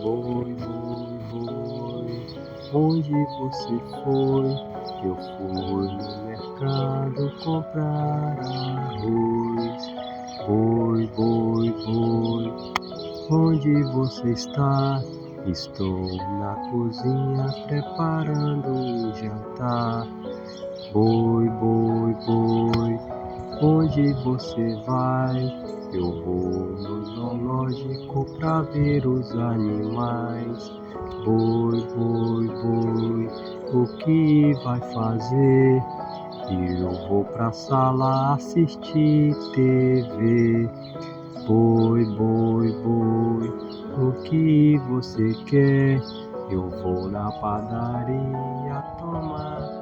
Boi, boi, boi, onde você foi? Eu fui no mercado comprar arroz. Boi, boi, boi, onde você está? Estou na cozinha preparando um jantar. Boi, boi, boi, onde você vai? Eu vou no zoológico pra ver os animais. Boi, boi, boi, o que vai fazer? Eu vou pra sala assistir TV. Boi, boi, boi, o que você quer? Eu vou na padaria tomar